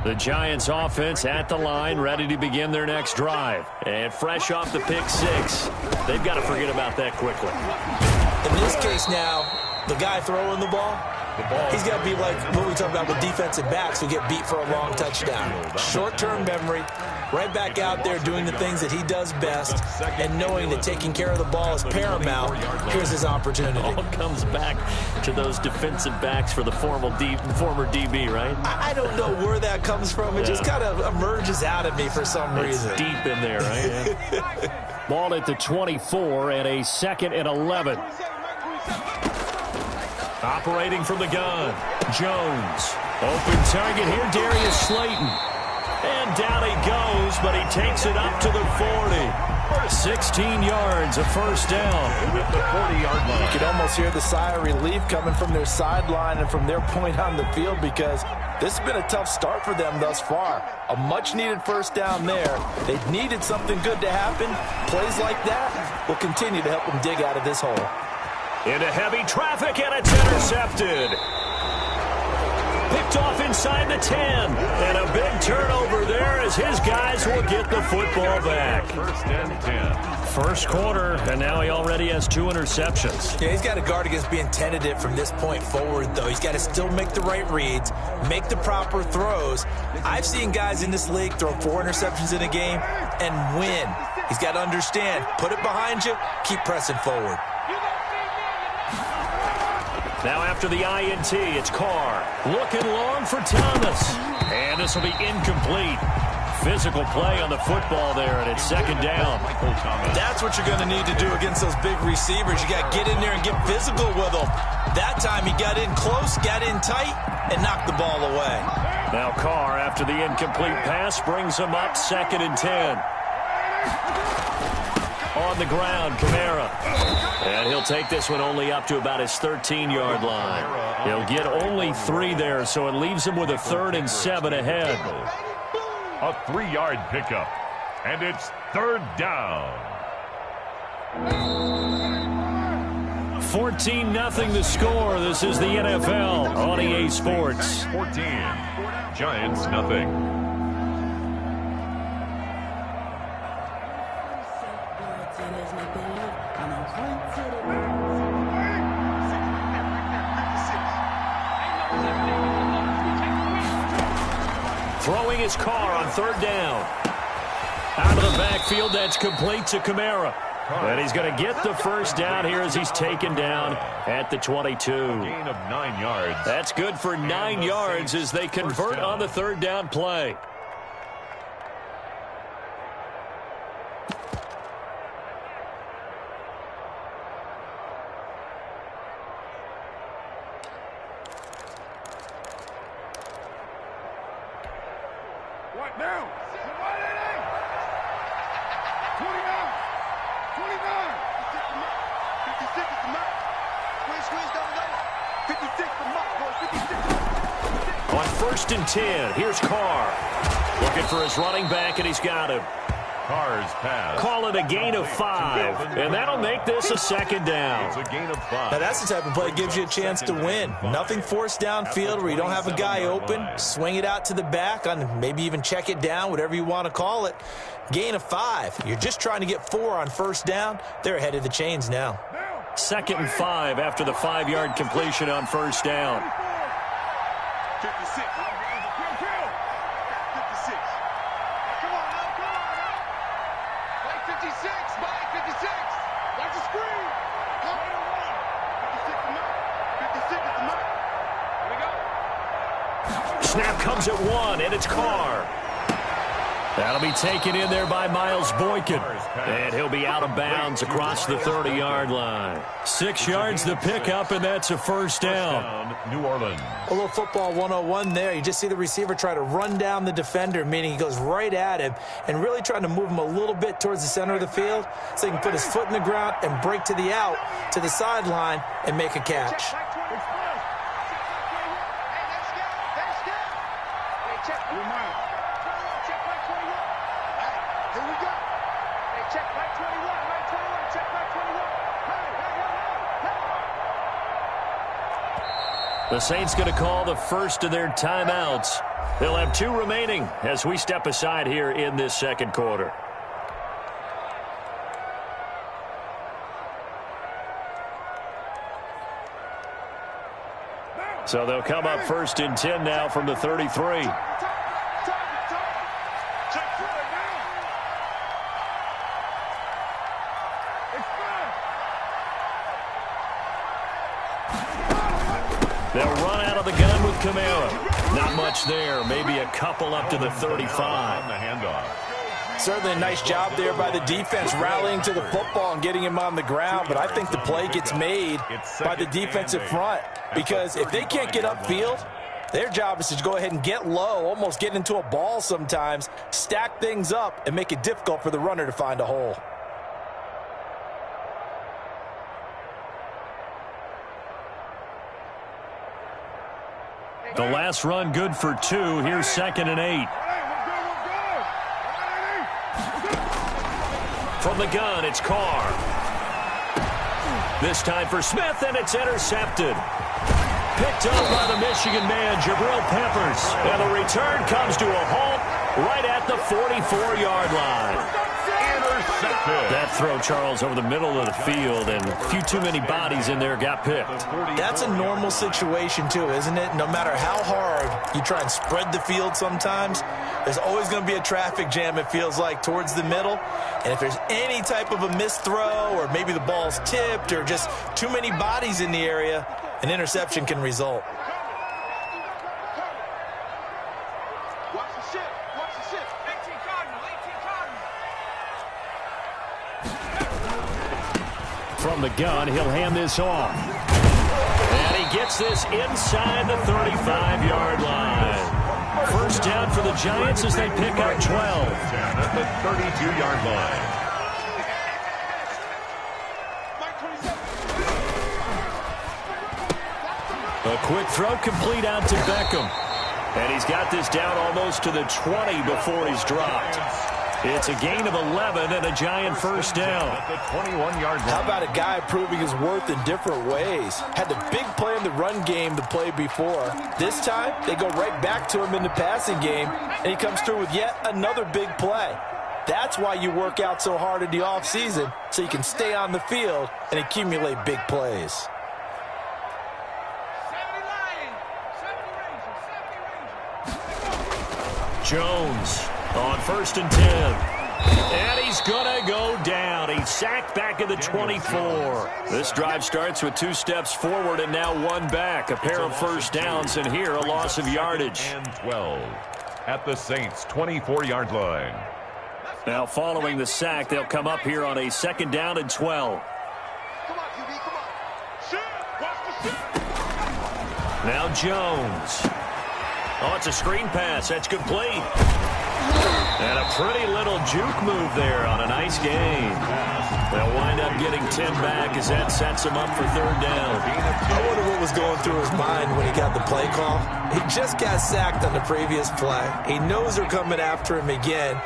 The Giants offense at the line, ready to begin their next drive. And fresh off the pick six, they've got to forget about that quickly. In this case now, the guy throwing the ball, he's got to be like what we talk about with defensive backs who get beat for a long touchdown. Short-term memory, right back out there doing the things that he does best, and knowing that taking care of the ball is paramount. Here's his opportunity. It all comes back to those defensive backs for the former DB, right? I don't know where that comes from. It just kind of emerges out of me for some reason. It's deep in there, right? Yeah. Ball at the 24 and a 2nd and 11. Operating from the gun, Jones. Open target here, Darius Slayton. And down he goes, but he takes it up to the 40. 16 yards, a first down. At the 40-yard line. You could almost hear the sigh of relief coming from their sideline and from their point on the field, because this has been a tough start for them thus far. A much-needed first down there. They needed something good to happen. Plays like that will continue to help them dig out of this hole. Into heavy traffic, and it's intercepted. Picked off inside the 10. And a big turnover there as his guys will get the football back. First and 10. First quarter, and now he already has 2 interceptions. Yeah, he's got to guard against being tentative from this point forward, though. He's got to still make the right reads, make the proper throws. I've seen guys in this league throw 4 interceptions in a game and win. He's got to understand, put it behind you, keep pressing forward. Now after the INT, it's Carr. Looking long for Thomas. And this will be incomplete. Physical play on the football there, and it's 2nd down. That's what you're going to need to do against those big receivers. You got to get in there and get physical with them. That time he got in close, got in tight, and knocked the ball away. Now Carr, after the incomplete pass, brings him up 2nd and 10. On the ground, Kamara. And he'll take this one only up to about his 13-yard line. He'll get only 3 there, so it leaves him with a 3rd and 7 ahead. A 3-yard pickup, and it's 3rd down. 14-0 the score. This is the NFL on EA Sports. 14, Giants nothing. Throwing his car on 3rd down. Out of the backfield, that's complete to Kamara. And he's going to get the first down here as he's taken down at the 22. Gain of 9 yards. That's good for 9 yards as they convert on the 3rd down play. What now? 29. 29. 56 is the mark. Squeeze, double. 56 the mark, boy. 56. On 1st and 10, here's Carr. Looking for his running back, and he's got him. Carr's pass. Call it a gain of 5, and that'll make this a 2nd down. It's a gain of 5. Now that's the type of play that gives you a chance to win. Nothing forced downfield where you don't have a guy open. Swing it out to the back, on maybe even check it down, whatever you want to call it. Gain of 5. You're just trying to get 4 on 1st down. They're ahead of the chains now. 2nd and 5 after the 5-yard completion on 1st down. 56. 56. Come on now, come on now. Like 56, Mike, 56. Watch the screen. Come on. 56 the mark. 56 is the mark. Here we go. Snap comes at 1, and it's Carr. That'll be taken in there by Miles Boykin. And he'll be out of bounds across the 30-yard line. 6 yards the pickup, and that's a 1st down. New Orleans. A little football 101 there. You just see the receiver try to run down the defender, meaning he goes right at him and really trying to move him a little bit towards the center of the field so he can put his foot in the ground and break to the out, to the sideline, and make a catch. The Saints going to call the first of their timeouts. They'll have 2 remaining as we step aside here in this second quarter. So they'll come up 1st and 10 now from the 33. They'll run out of the gun with Kamara. Not much there. Maybe a couple up to the 35. The handoff. Certainly a nice job there by the defense rallying to the football and getting him on the ground, but I think the play gets made by the defensive front because if they can't get upfield, their job is to go ahead and get low, almost get into a ball sometimes, stack things up, and make it difficult for the runner to find a hole. The last run good for 2. Here's 2nd and 8. From the gun, it's Carr. This time for Smith, and it's intercepted. Picked up by the Michigan man, Jabril Peppers. And the return comes to a halt right at the 44-yard line. That throw, Charles, over the middle of the field, and a few too many bodies in there got picked. That's a normal situation, too, isn't it? No matter how hard you try and spread the field sometimes, there's always going to be a traffic jam, it feels like, towards the middle. And if there's any type of a missed throw or maybe the ball's tipped or just too many bodies in the area, an interception can result. From the gun, he'll hand this off. And he gets this inside the 35-yard line. First down for the Giants as they pick up 12. At the 32-yard line. A quick throw complete out to Beckham. And he's got this down almost to the 20 before he's dropped. It's a gain of 11 and a Giant first down. At the 21-yard line. How about a guy proving his worth in different ways? Had the big play in the run game to play before. This time, they go right back to him in the passing game, and he comes through with yet another big play. That's why you work out so hard in the offseason, so you can stay on the field and accumulate big plays. Jones on 1st and 10. And he's going to go down. He's sacked back at the 24. This drive starts with 2 steps forward and now 1 back. A pair of first downs, and here a loss of yardage. And 12 at the Saints' 24-yard line. Now following the sack, they'll come up here on a 2nd down and 12. Now Jones. Oh, it's a screen pass. That's complete. And a pretty little juke move there on a nice game. They'll wind up getting 10 back as that sets them up for 3rd down. I wonder what was going through his mind when he got the play call. He just got sacked on the previous play. He knows they're coming after him again.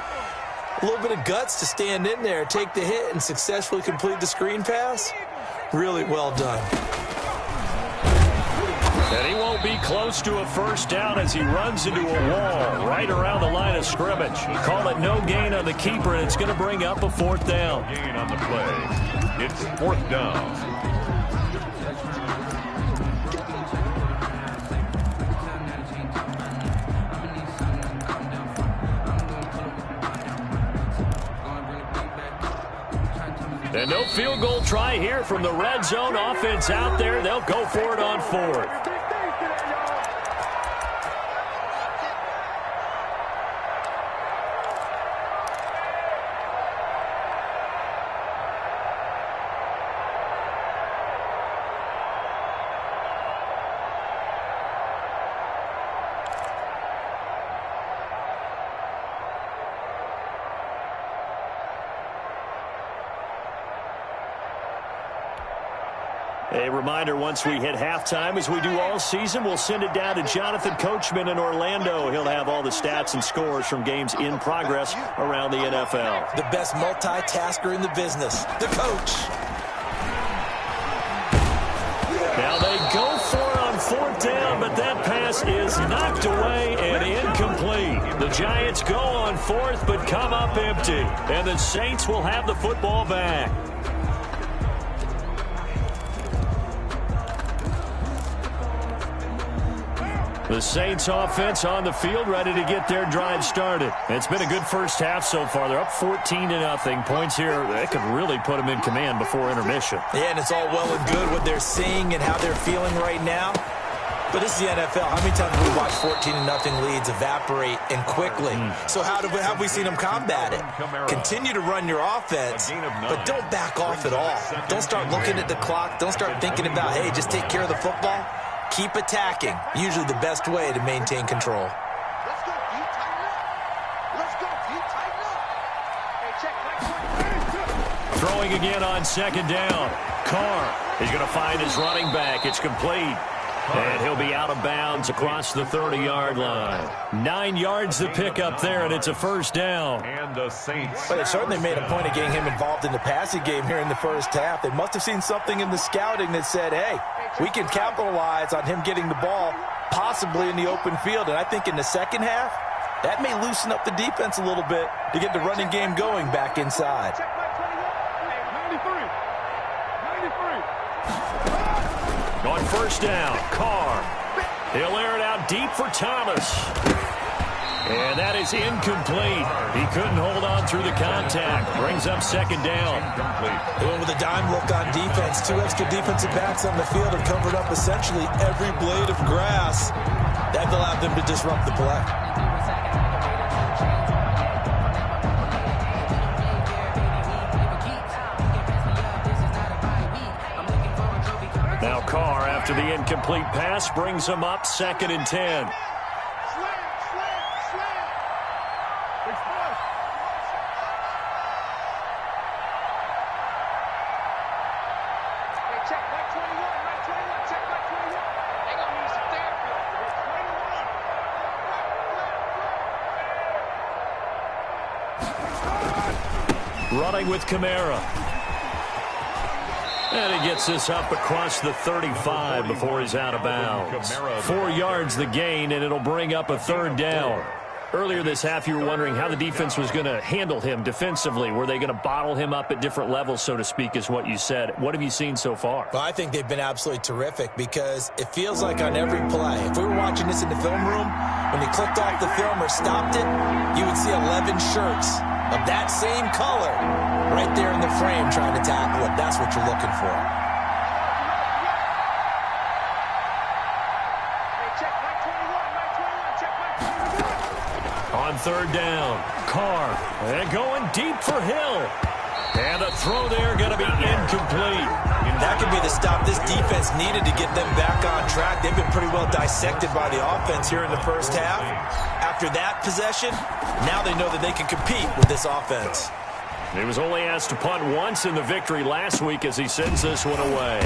A little bit of guts to stand in there, take the hit, and successfully complete the screen pass. Really well done. And he won't be close to a first down as he runs into a wall right around the line of scrimmage. Call it no gain on the keeper, and it's going to bring up a 4th down. Gain on the play. It's 4th down. And no field goal try here from the red zone offense out there. They'll go for it on 4th. A reminder, once we hit halftime, as we do all season, we'll send it down to Jonathan Coachman in Orlando. He'll have all the stats and scores from games in progress around the NFL. The best multitasker in the business, the coach. Now they go for it on 4th down. but that pass is knocked away and incomplete. The Giants go on fourth, but come up empty. And the Saints will have the football back. The Saints offense on the field, ready to get their drive started. It's been a good first half so far. They're up 14-0. Points here, they could really put them in command before intermission. Yeah, and it's all well and good what they're seeing and how they're feeling right now. But this is the NFL. How many times have we watched 14-0 leads evaporate and quickly? So how have we seen them combat it? Continue to run your offense, but don't back off at all. Don't start looking at the clock. Don't start thinking about, hey, just take care of the football. Keep attacking. Usually the best way to maintain control. Let's go, Pete. Tighten up. Let's go, Pete. Tighten up. Hey, check. Throwing again on second down. Carr is going to find his running back. It's complete. And he'll be out of bounds across the 30-yard line. 9 yards to pick up there, and it's a first down. And the Saints. But they certainly made a point of getting him involved in the passing game here in the first half. They must have seen something in the scouting that said, hey, we can capitalize on him getting the ball possibly in the open field. And I think in the second half, that may loosen up the defense a little bit to get the running game going back inside. Check my 21. 93. On first down, Carr. He'll air it out deep for Thomas. And that is incomplete. He couldn't hold on through the contact. Brings up second down. They went with a dime look on defense. 2 extra defensive backs on the field have covered up essentially every blade of grass. That allowed them to disrupt the play. Now Carr, after the incomplete pass, brings him up 2nd and 10. Running with Kamara. And he gets this up across the 35 before he's out of bounds. 4 yards the gain, and it'll bring up a third down. Earlier this half, you were wondering how the defense was going to handle him defensively. Were they going to bottle him up at different levels, so to speak, is what you said. What have you seen so far? Well, I think they've been absolutely terrific because it feels like on every play, if we were watching this in the film room, when you clicked off the film or stopped it, you would see 11 shirts of that same color right there in the frame trying to tackle it. That's what you're looking for. On third down, Carr, and going deep for Hill. And a throw there going to be incomplete. That could be the stop this defense needed to get them back on track. They've been pretty well dissected by the offense here in the first half. After that possession, now they know that they can compete with this offense. He was only asked to punt once in the victory last week as he sends this one away.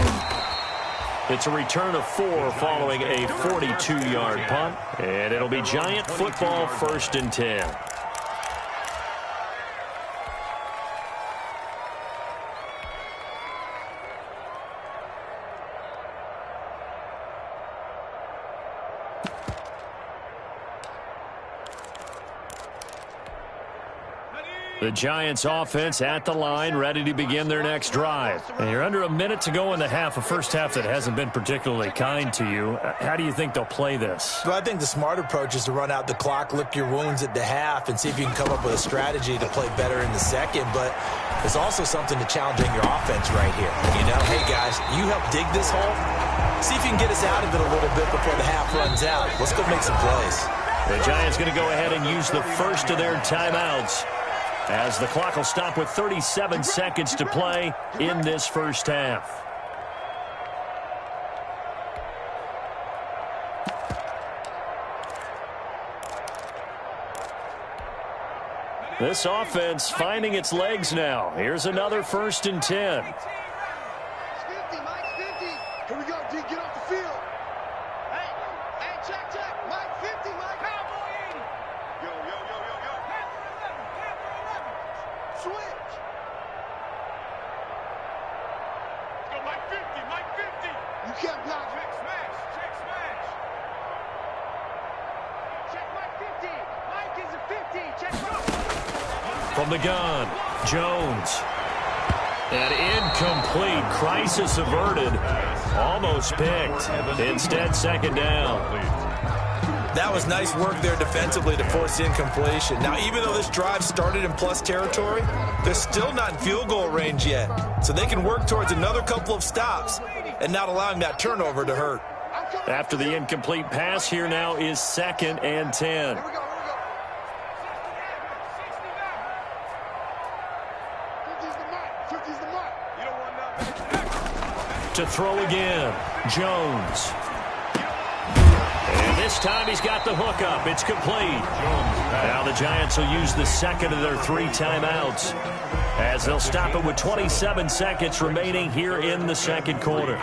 It's a return of 4 following a 42-yard punt. And it'll be Giant football 1st and 10. The Giants offense at the line, ready to begin their next drive. And you're under a minute to go in the half, a first half that hasn't been particularly kind to you. How do you think they'll play this? Well, I think the smart approach is to run out the clock, lick your wounds at the half, and see if you can come up with a strategy to play better in the second. But there's also something to challenging your offense right here. You know, hey, guys, you help dig this hole. See if you can get us out of it a little bit before the half runs out. Let's go make some plays. The Giants going to go ahead and use the first of their timeouts, as the clock will stop with 37 seconds to play in this first half. This offense finding its legs now. Here's another 1st and 10. Mike 50. Here we go, D. Get off the field. Hey, check. Mike 50, Mike. Cowboy 80. Yo. Switch. Go, Mike 50. You can't block. Check smash. From the gun, Jones. And incomplete. Crisis averted. Almost picked. Instead, second down. That was nice work there defensively to force the incompletion. Now, even though this drive started in plus territory, they're still not in field goal range yet. So they can work towards another couple of stops and not allowing that turnover to hurt. After the incomplete pass, here now is 2nd and 10. To throw again, Jones. And this time he's got the hook up. It's complete. Now the Giants will use the second of their 3 timeouts as they'll stop it with 27 seconds remaining here in the second quarter.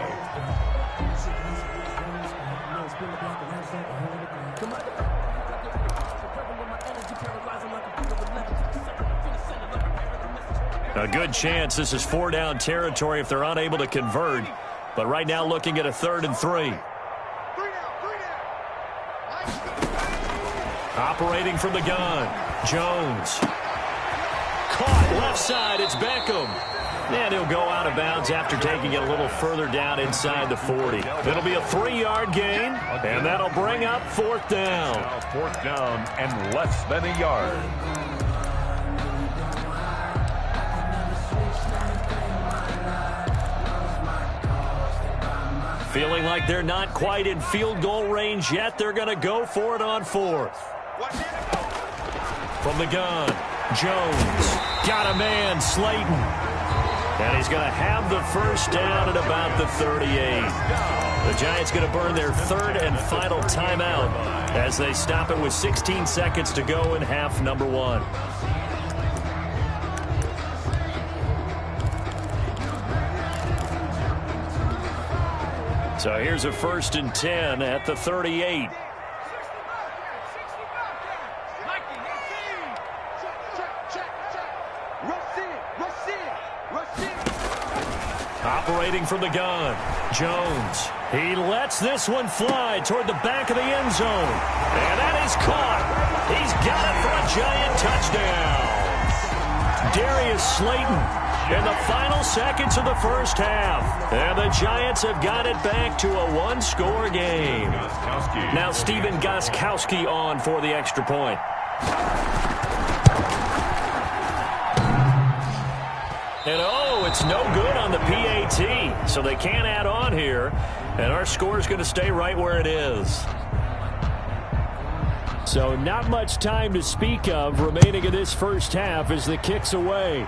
A good chance this is 4-down territory if they're unable to convert. But right now looking at a 3rd and 3. Operating from the gun, Jones. Caught left side, it's Beckham. And he'll go out of bounds after taking it a little further down inside the 40. It'll be a 3-yard gain, and that'll bring up 4th down. 4th down and less than a yard. Feeling like they're not quite in field goal range yet. They're going to go for it on 4th. From the gun, Jones. Got a man, Slayton. And he's going to have the first down at about the 38. The Giants going to burn their 3rd and final timeout as they stop it with 16 seconds to go in half number 1. So here's a 1st and 10 at the 38. Operating from the gun, Jones. He lets this one fly toward the back of the end zone. And that is caught. He's got it for a Giant touchdown. Darius Slayton in the final seconds of the first half. And the Giants have got it back to a 1-score game. Now Stephen Gostkowski on for the extra point. And it's no good on the PAT, so they can't add on here. And our score is going to stay right where it is. So not much time to speak of remaining in this first half as the kick's away.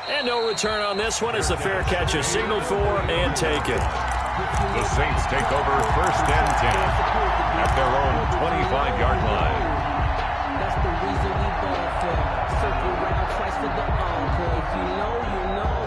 And no return on this one as the fair catch is signaled for and taken. The Saints take over 1st and 10 at their own 25-yard line. That's the reason we ball for. Circle round twice for the encore. If you know, you know.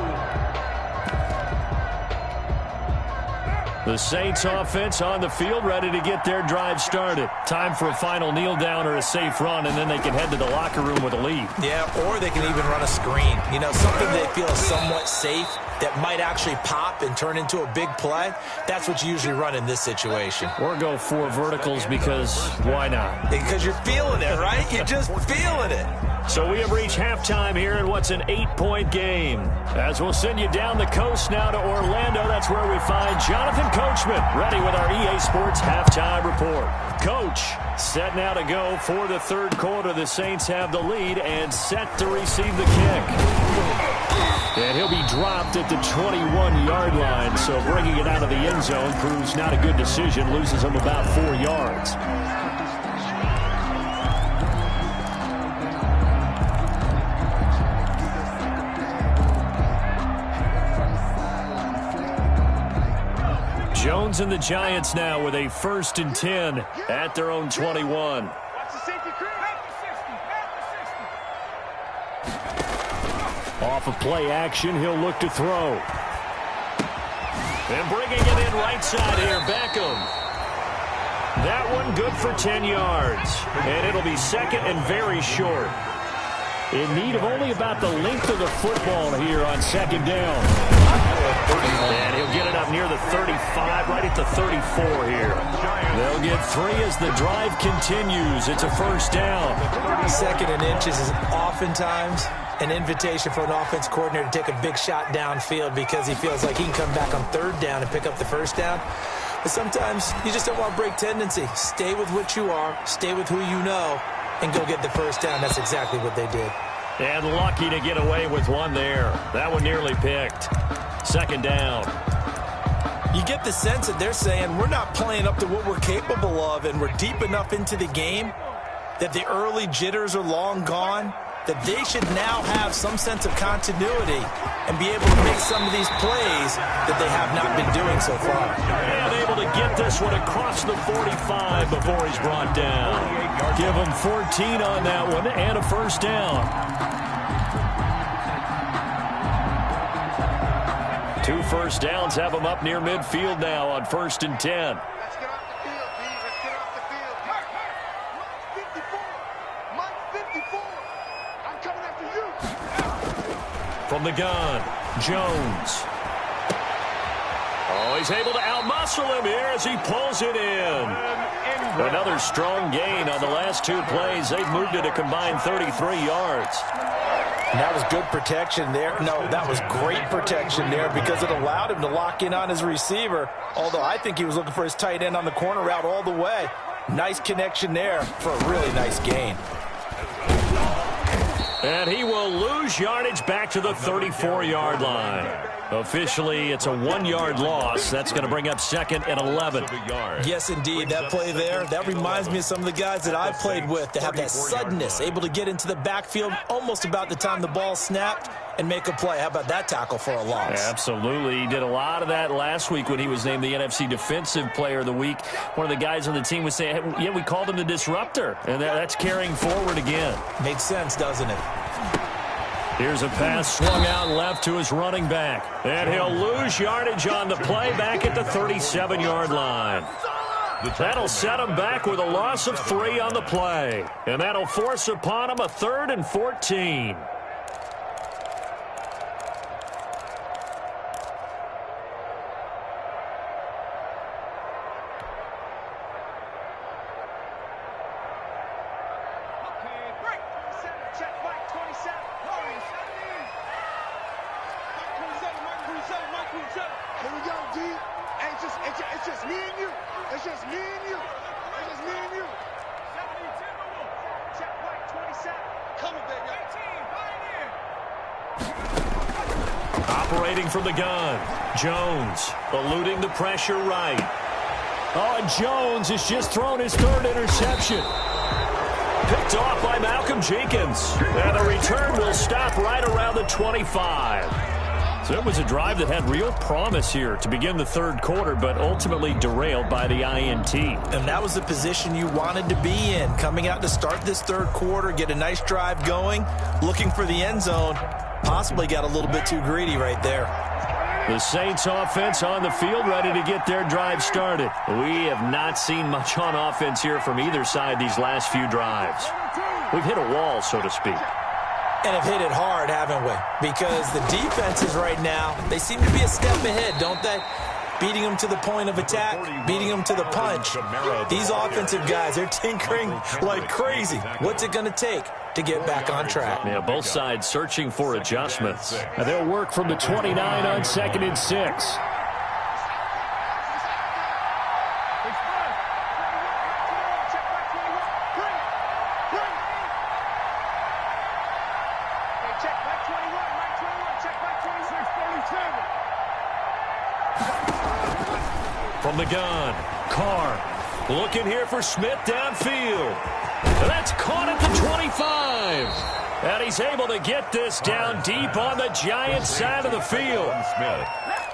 The Saints offense on the field ready to get their drive started. Time for a final kneel down or a safe run, and then they can head to the locker room with a lead. Yeah, or they can even run a screen. You know, something they feel is somewhat safe that might actually pop and turn into a big play. That's what you usually run in this situation. Or go 4 verticals because why not? Because you're feeling it, right? You're just feeling it. So we have reached halftime here in what's an 8-point game. As we'll send you down the coast now to Orlando, that's where we find Jonathan Coachman ready with our EA Sports halftime report. Coach, set now to go for the 3rd quarter. The Saints have the lead and set to receive the kick. And he'll be dropped at the 21-yard line, so bringing it out of the end zone proves not a good decision, loses him about 4 yards. Jones and the Giants now with a 1st and 10 at their own 21. Off of play action, he'll look to throw. And bringing it in right side here, Beckham. That one good for 10 yards. And it'll be 2nd and very short. In need of only about the length of the football here on second down. And he'll get it up near the 35, right at the 34 here. They'll get 3 as the drive continues. It's a first down. Second and inches is oftentimes an invitation for an offense coordinator to take a big shot downfield because he feels like he can come back on third down and pick up the first down. But sometimes you just don't want to break tendency. Stay with what you are, stay with who you know, and go get the first down. That's exactly what they did. And lucky to get away with one there. That one nearly picked. Second down. You get the sense that they're saying we're not playing up to what we're capable of, and we're deep enough into the game that the early jitters are long gone, that they should now have some sense of continuity and be able to make some of these plays that they have not been doing so far. And able to get this one across the 45 before he's brought down. Give him 14 on that one and a first down. 2 first downs have him up near midfield now on 1st and 10. Let's get off the field, B. Let's get off the field. Mike 54. Mike 54. I'm coming after you. From the gun, Jones. Oh, he's able to outmuscle him here as he pulls it in. Another strong gain on the last 2 plays. They've moved it a combined 33 yards. And that was good protection there. No, that was great protection there because it allowed him to lock in on his receiver, although I think he was looking for his tight end on the corner route all the way. Nice connection there for a really nice gain. And he will lose yardage back to the 34-yard line. Officially, it's a 1-yard loss. That's going to bring up 2nd and 11. Yes, indeed. That play there, that reminds me of some of the guys that I've played with to have that suddenness, able to get into the backfield almost about the time the ball snapped and make a play. How about that tackle for a loss? Absolutely. He did a lot of that last week when he was named the NFC Defensive Player of the Week. One of the guys on the team was saying, hey, yeah, we called him the disruptor, and that's carrying forward again. Makes sense, doesn't it? Here's a pass swung out left to his running back. And he'll lose yardage on the play back at the 37-yard line. That'll set him back with a loss of 3 on the play. And that'll force upon him a 3rd and 14. Here we go, D. Hey, it's just me and you. It's just me and you. It's just me and you. 70, check right, 27. Coming, baby. 18, right here. Operating from the gun. Jones eluding the pressure right. Oh, and Jones has just thrown his 3rd interception. Picked off by Malcolm Jenkins. And the return will stop right around the 25. So it was a drive that had real promise here to begin the 3rd quarter, but ultimately derailed by the INT. And that was the position you wanted to be in, coming out to start this 3rd quarter, get a nice drive going, looking for the end zone. Possibly got a little bit too greedy right there. The Saints offense on the field, ready to get their drive started. We have not seen much on offense here from either side these last few drives. We've hit a wall, so to speak. And have hit it hard, haven't we? Because the defenses right now, they seem to be a step ahead, don't they? Beating them to the point of attack, beating them to the punch. These offensive guys, they're tinkering like crazy. What's it going to take to get back on track? Yeah, both sides searching for adjustments. And they'll work from the 29 on 2nd and 6. From the gun, Carr looking here for Smith downfield. And that's caught at the 25. And he's able to get this down deep on the Giants side of the field.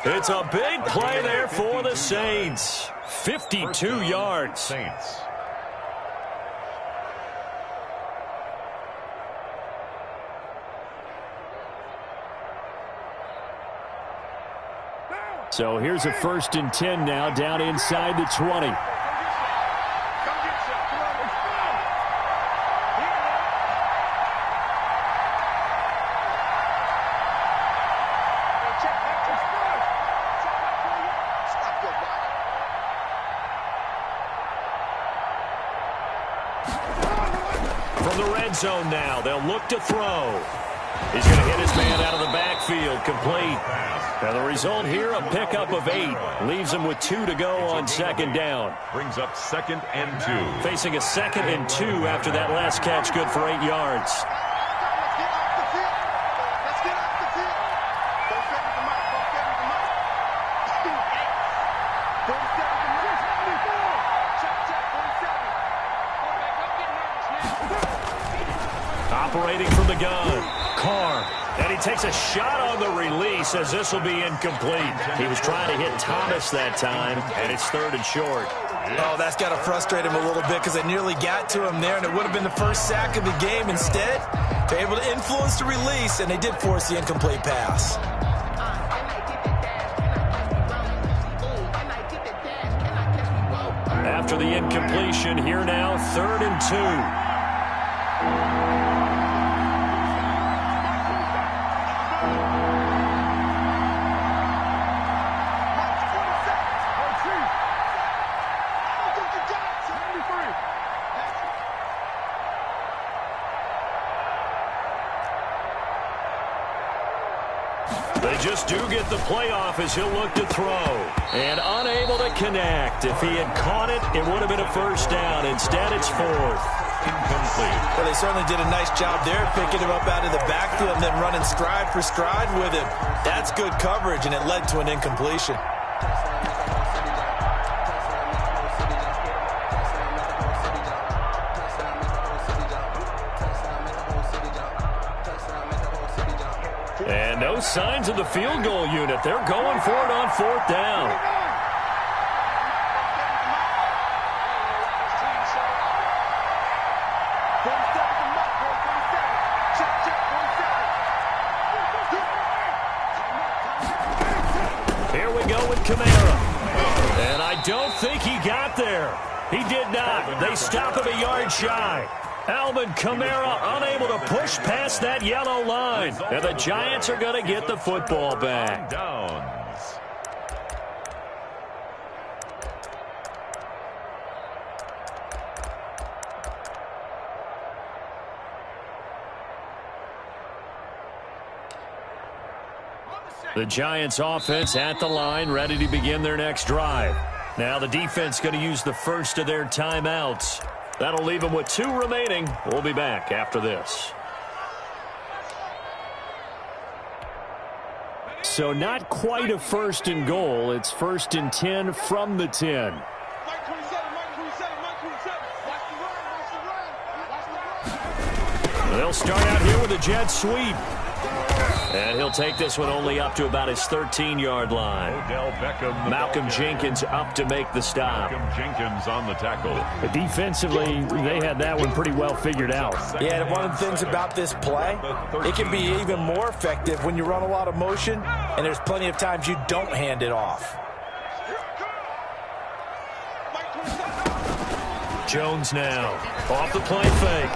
It's a big play there for the Saints. 52 yards. Saints. So here's a 1st and 10 now down inside the 20. From the red zone now, they'll look to throw. He's going to hit his man out of the backfield, complete. Now the result here, a pickup of 8. Leaves him with 2 to go on second down. Brings up 2nd and 2. Facing a 2nd and 2 after that last catch, good for 8 yards. Operating from the gun, Carr. And he takes a shot on the release as this will be incomplete. He was trying to hit Thomas that time, and it's 3rd and short. Oh, that's got to frustrate him a little bit because they nearly got to him there, and it would have been the first sack of the game. Instead, they're able to influence the release, and they did force the incomplete pass. After the incompletion, here now, 3rd and 2. They just do get the playoff as he'll look to throw. And unable to connect. If he had caught it, it would have been a first down. Instead, it's 4th. Incomplete. Well, they certainly did a nice job there, picking him up out of the backfield and then running stride for stride with him. That's good coverage, and it led to an incompletion. And no signs of the field goal unit. They're going for it on 4th down. Here we go with Kamara. And I don't think he got there. He did not. They stop him a yard shy. Alvin Kamara unable to push past that yellow line. And the Giants are going to get the football back. Downs. The Giants offense at the line, ready to begin their next drive. Now the defense going to use the first of their timeouts. That'll leave them with 2 remaining. We'll be back after this. So not quite a 1st and goal. It's 1st and 10 from the 10. They'll start out here with a jet sweep. And he'll take this one only up to about his 13-yard line. Odell Beckham. Malcolm Jenkins up to make the stop. Malcolm Jenkins on the tackle. But defensively, they had that one pretty well figured out. Yeah, and one of the things about this play, it can be even more effective when you run a lot of motion, and there's plenty of times you don't hand it off. Jones now off the play fake.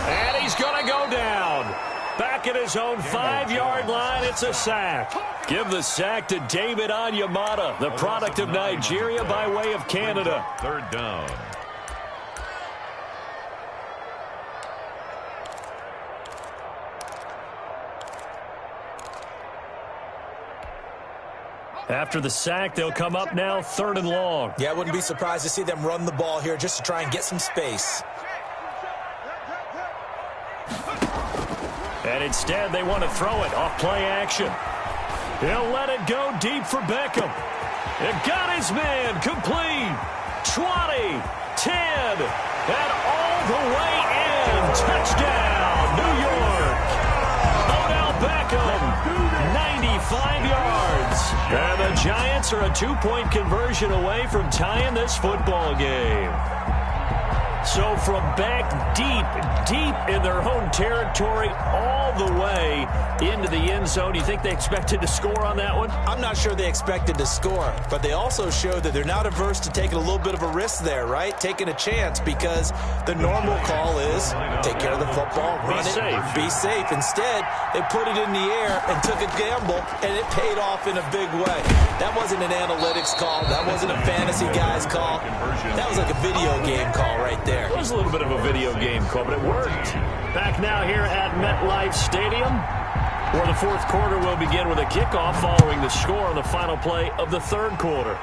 And he's going to go down. Back at his own 5-yard line, it's a sack. Give the sack to David Onyemata, the product of Nigeria by way of Canada. 3rd down. After the sack, they'll come up now 3rd and long. Yeah, I wouldn't be surprised to see them run the ball here just to try and get some space. And instead, they want to throw it off play action. He'll let it go deep for Beckham. It got his man complete. 20, 10, and all the way in. Touchdown, New York. Odell Beckham, 95 yards. And the Giants are a 2-point conversion away from tying this football game. So from back deep in their home territory all the way into the end zone, you think they expected to score on that one? I'm not sure they expected to score, but they also showed that they're not averse to taking a little bit of a risk there, right? Taking a chance, because the normal call is take care of the football, run it, be safe. Instead, they put it in the air and took a gamble, and it paid off in a big way. That wasn't an analytics call. That wasn't a fantasy guy's call. That was like a video game call right there. was a little bit of a video game call, but it worked. Back now here at MetLife Stadium, where the fourth quarter will begin with a kickoff following the score on the final play of the third quarter.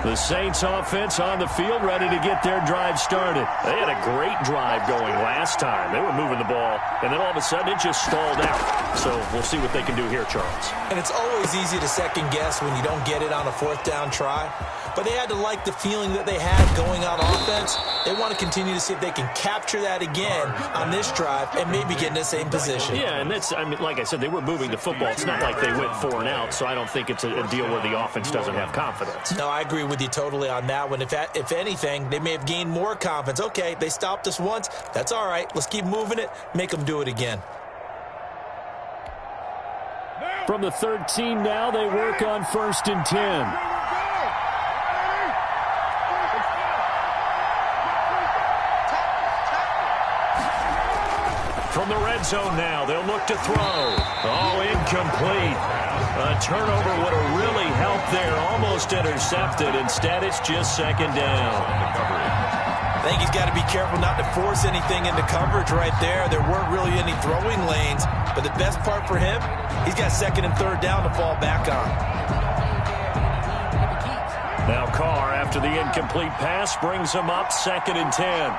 The Saints offense on the field, ready to get their drive started. They had a great drive going last time. They were moving the ball, and then all of a sudden it just stalled out. So we'll see what they can do here, Charles. And it's always easy to second guess when you don't get it on a fourth down try. But they had to like the feeling that they had going on offense. They want to continue to see if they can capture that again on this drive and maybe get in the same position. Yeah, and that's, I mean, like I said, they were moving the football. It's not like they went 4 and out, so I don't think it's a deal where the offense doesn't have confidence. No, I agree with you totally on that one. If anything, they may have gained more confidence. Okay, they stopped us once. That's all right. Let's keep moving it. Make them do it again. From the 13 now, they work on 1st and 10. From the red zone now, they'll look to throw. Oh, incomplete. A turnover would have really helped there. Almost intercepted. Instead, it's just 2nd down. I think he's got to be careful not to force anything into coverage right there. There weren't really any throwing lanes. But the best part for him, he's got 2nd and 3rd down to fall back on. Now Carr, after the incomplete pass, brings him up 2nd and 10.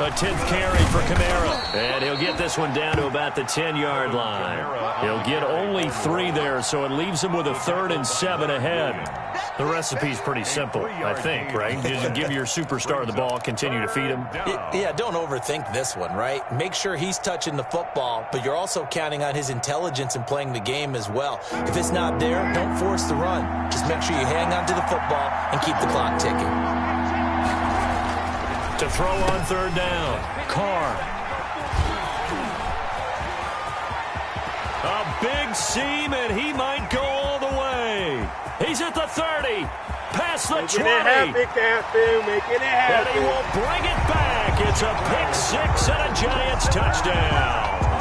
A 10th carry for Kamara. And he'll get this one down to about the 10-yard line. He'll get only 3 there, so it leaves him with a 3rd and 7 ahead. The recipe's pretty simple, I think, right? Just give your superstar the ball, continue to feed him. Yeah, don't overthink this one, right? Make sure he's touching the football, but you're also counting on his intelligence in playing the game as well. If it's not there, don't force the run. Just make sure you hang on to the football and keep the clock ticking. To throw on 3rd down, Carr. A big seam, and he might go all the way. He's at the 30, past the 20. Make it happen. And he will bring it back. It's a pick 6 and a Giants touchdown.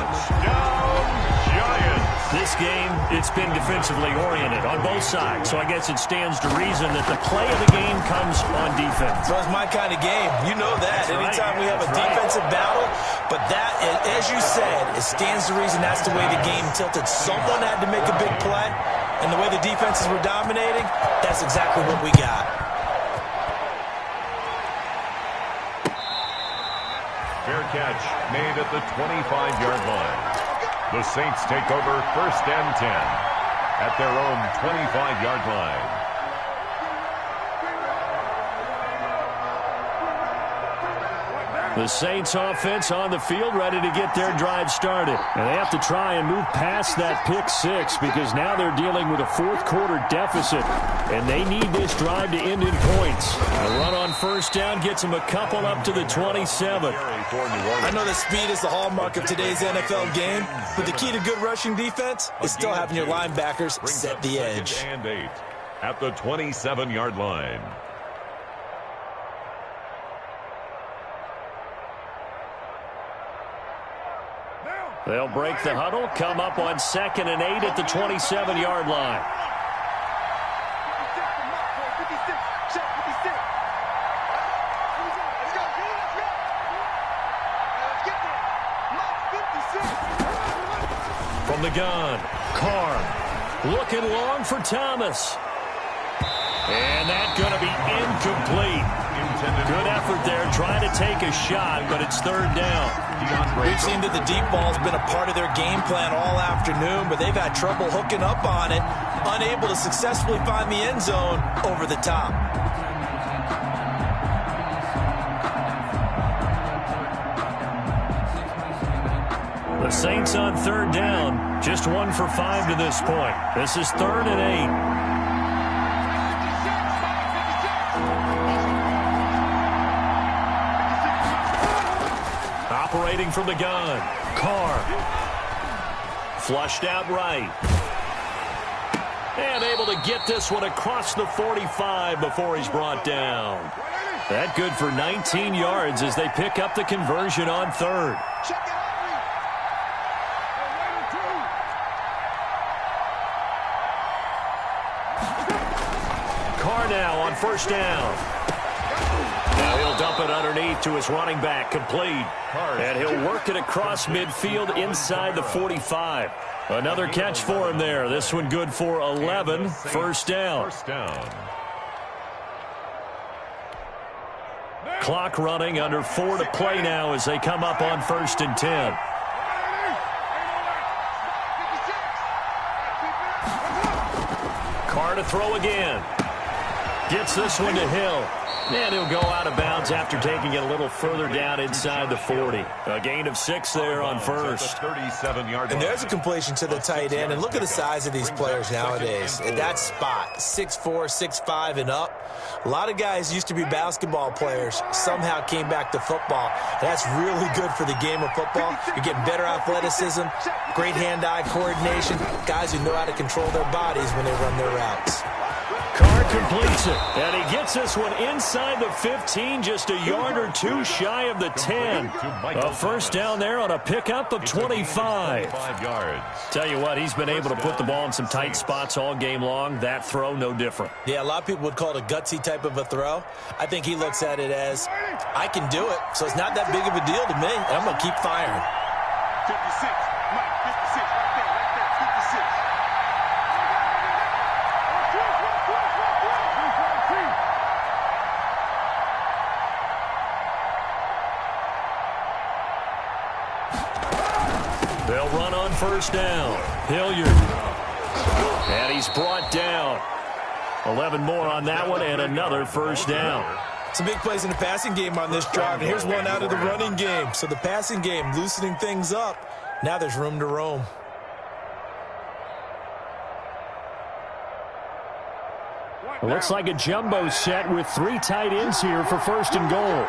Touchdown, Giants. This game, it's been defensively oriented on both sides, so I guess it stands to reason that the play of the game comes on defense. So it's my kind of game. You know that. That's Anytime right. we have a defensive battle, but that, as you said, it stands to reason that's the way the game tilted. Someone had to make a big play, and the way the defenses were dominating, that's exactly what we got. Fair catch made at the 25-yard line. The Saints take over 1st and 10 at their own 25-yard line. The Saints offense on the field, ready to get their drive started. And they have to try and move past that pick 6 because now they're dealing with a fourth quarter deficit. And they need this drive to end in points. A run on 1st down gets them a couple up to the 27. I know that speed is the hallmark of today's NFL game, but the key to good rushing defense is still having your linebackers set the edge. 2nd and 8 at the 27-yard line. They'll break the huddle, come up on 2nd and 8 at the 27-yard line. From the gun, Carr looking long for Thomas. And that's going to be incomplete. Good effort there, trying to take a shot, but it's 3rd down. We've seen that the deep ball's been a part of their game plan all afternoon, but they've had trouble hooking up on it, unable to successfully find the end zone over the top. The Saints on 3rd down, just 1 for 5 to this point. This is 3rd and 8. Operating from the gun, Carr. Flushed out right. And able to get this one across the 45 before he's brought down. That good for 19 yards as they pick up the conversion on third. Carr now on first down. Now he'll dump it underneath to his running back, complete. And he'll work it across midfield inside the 45. Another catch for him there. This one good for 11. First down. Clock running, under 4 to play now as they come up on 1st and 10. Carr to throw again. Gets this one to Hill. And he'll go out of bounds after taking it a little further down inside the 40. A gain of 6 there on first. And there's a completion to the tight end. And look at the size of these players nowadays. At that spot, 6'4", 6'5", and up. A lot of guys used to be basketball players, somehow came back to football. That's really good for the game of football. You're getting better athleticism, great hand-eye coordination, guys who know how to control their bodies when they run their routes. Carr completes it, and he gets this one inside the 15, just a yard or two shy of the 10. A first down there on a pickup of 25. Tell you what, he's been able to put the ball in some tight spots all game long. That throw, no different. Yeah, a lot of people would call it a gutsy type of a throw. I think he looks at it as, I can do it, so it's not that big of a deal to me, and I'm going to keep firing. 56, Mike, 56, right there, 56. They'll run on first down. Hilliard. And he's brought down. 11 more on that one and another first down. Some big plays in the passing game on this drive, and here's one out of the running game. So the passing game loosening things up. Now there's room to roam. It looks like a jumbo set with 3 tight ends here for 1st and goal.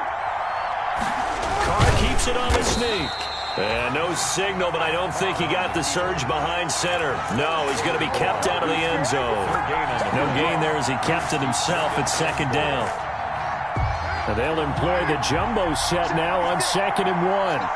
Carr keeps it on the sneak. And no signal, but I don't think he got the surge behind center. No, he's going to be kept out of the end zone. No gain there as he kept it himself at 2nd down. And they'll employ the jumbo set now on 2nd and 1.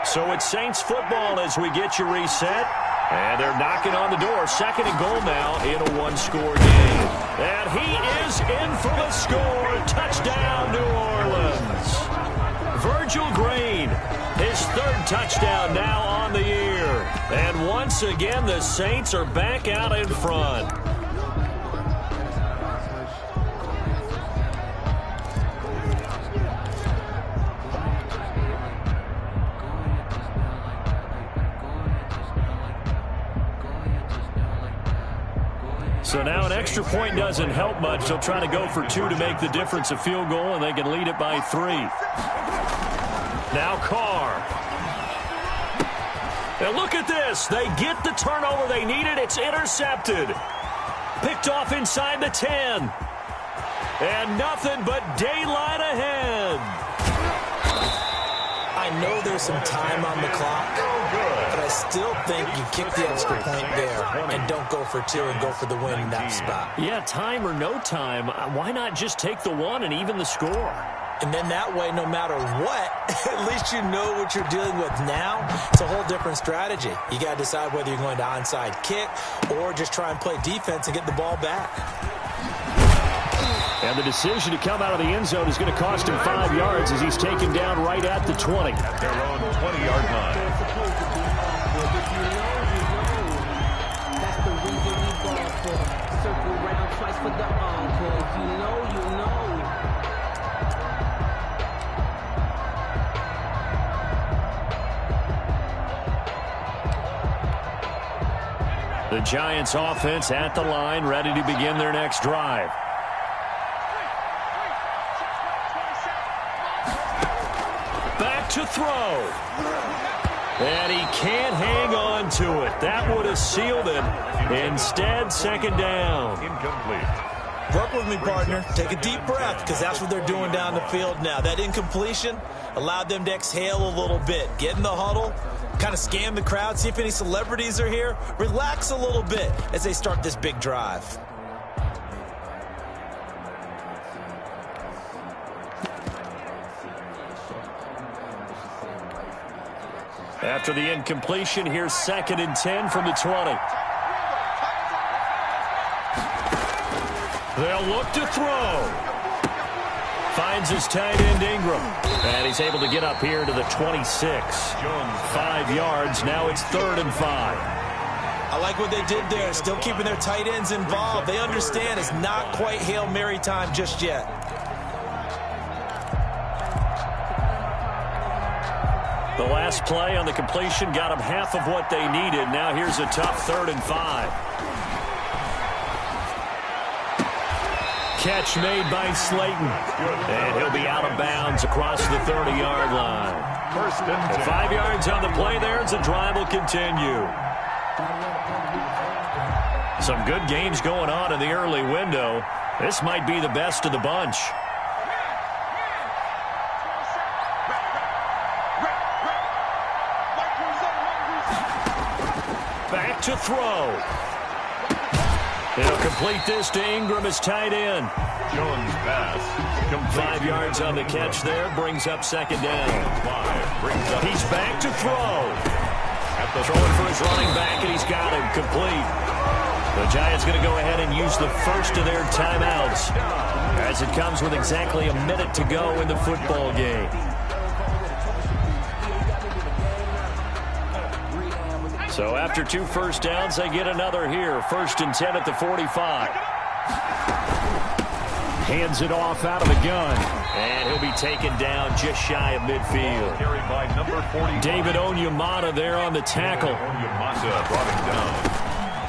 So it's Saints football as we get you reset. And they're knocking on the door. 2nd and goal now in a 1-score game. And he is in for the score. Touchdown, New Orleans. Virgil Green, his 3rd touchdown now on the year. And once again, the Saints are back out in front. So now an extra point doesn't help much. They'll try to go for 2 to make the difference a field goal, and they can lead it by 3. Now Carr. And look at this. They get the turnover they needed. It's intercepted. Picked off inside the 10. And nothing but daylight ahead. I know there's some time on the clock, but I still think you kick the extra point there and don't go for 2 and go for the win in that spot. Yeah, time or no time, why not just take the 1 and even the score? And then that way, no matter what, at least you know what you're dealing with now. It's a whole different strategy. You got to decide whether you're going to onside kick or just try and play defense and get the ball back. And the decision to come out of the end zone is going to cost him 5 yards as he's taken down right at the 20. Their own 20-yard line. That's the reason we ball for. Circle round twice for the encore. If you know, you know. The Giants offense at the line, ready to begin their next drive. Back to throw. And he can't hang on to it. That would have sealed it. Instead, second down. Incomplete. Work with me, partner. Take a deep breath, because that's what they're doing down the field now. That incompletion allowed them to exhale a little bit. Get in the huddle, kind of scan the crowd, see if any celebrities are here. Relax a little bit as they start this big drive. After the incompletion, here's 2nd and 10 from the 20. They'll look to throw. Finds his tight end Ingram. And he's able to get up here to the 26. 5 yards. Now it's 3rd and 5. I like what they did there. Still keeping their tight ends involved. They understand it's not quite Hail Mary time just yet. The last play on the completion got them half of what they needed. Now here's a tough 3rd and 5. Catch made by Slayton. And he'll be out of bounds across the 30-yard line. 1st and 10. 5 yards on the play there as the drive will continue. Some good games going on in the early window. This might be the best of the bunch. Back to throw. He'll complete this to Ingram as tight end. Jones pass. 5 yards on the catch there. Brings up 2nd down. He's back to throw. Throwing for his running back, and he's got him complete. The Giants going to go ahead and use the first of their timeouts as it comes with exactly a minute to go in the football game. So after 2 first downs, they get another here. 1st and 10 at the 45. Hands it off out of the gun. And he'll be taken down just shy of midfield. Carried by number 40. David Onyemata there on the tackle. Onyemata brought him down.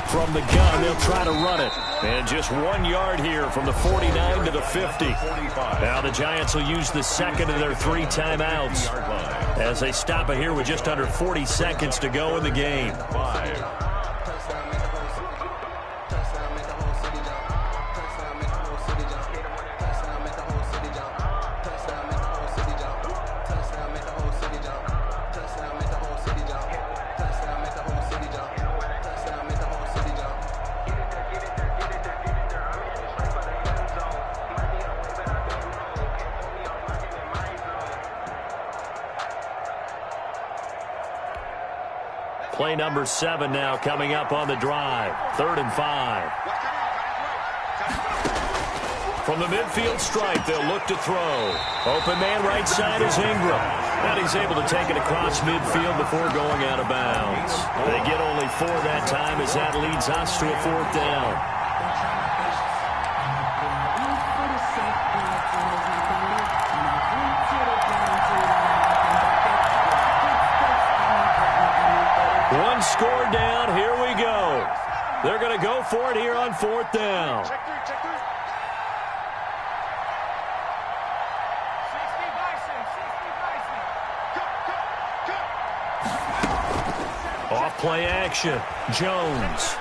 From the gun, they'll try to run it. And just 1 yard here from the 49 to the 50. Now the Giants will use the 2nd of their 3 timeouts as they stop it here with just under 40 seconds to go in the game. 5. Play number 7 now coming up on the drive. 3rd and 5. From the midfield stripe, they'll look to throw. Open man right side is Ingram. And he's able to take it across midfield before going out of bounds. They get only 4 that time as that leads us to a 4th down. One score down. Here we go. They're going to go for it here on 4th down. Off play action. Jones.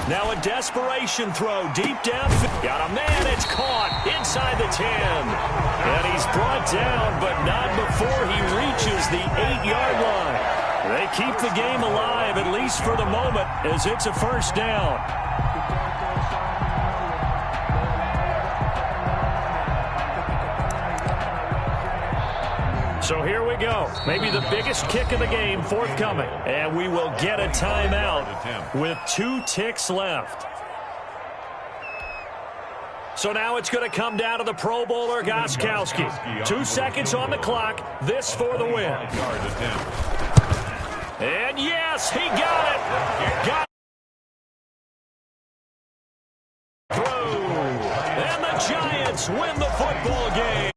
Now a desperation throw deep down. Got a man. It's caught inside the 10. And he's brought down, but not before he reaches the 8-yard line. They keep the game alive, at least for the moment, as it's a 1st down. So here we go. Maybe the biggest kick of the game forthcoming. And we will get a timeout with 2 ticks left. So now it's going to come down to the Pro Bowler Gostkowski. 2 seconds on the clock. This for the win. And yes, he got it. Got it through. And the Giants win the football game.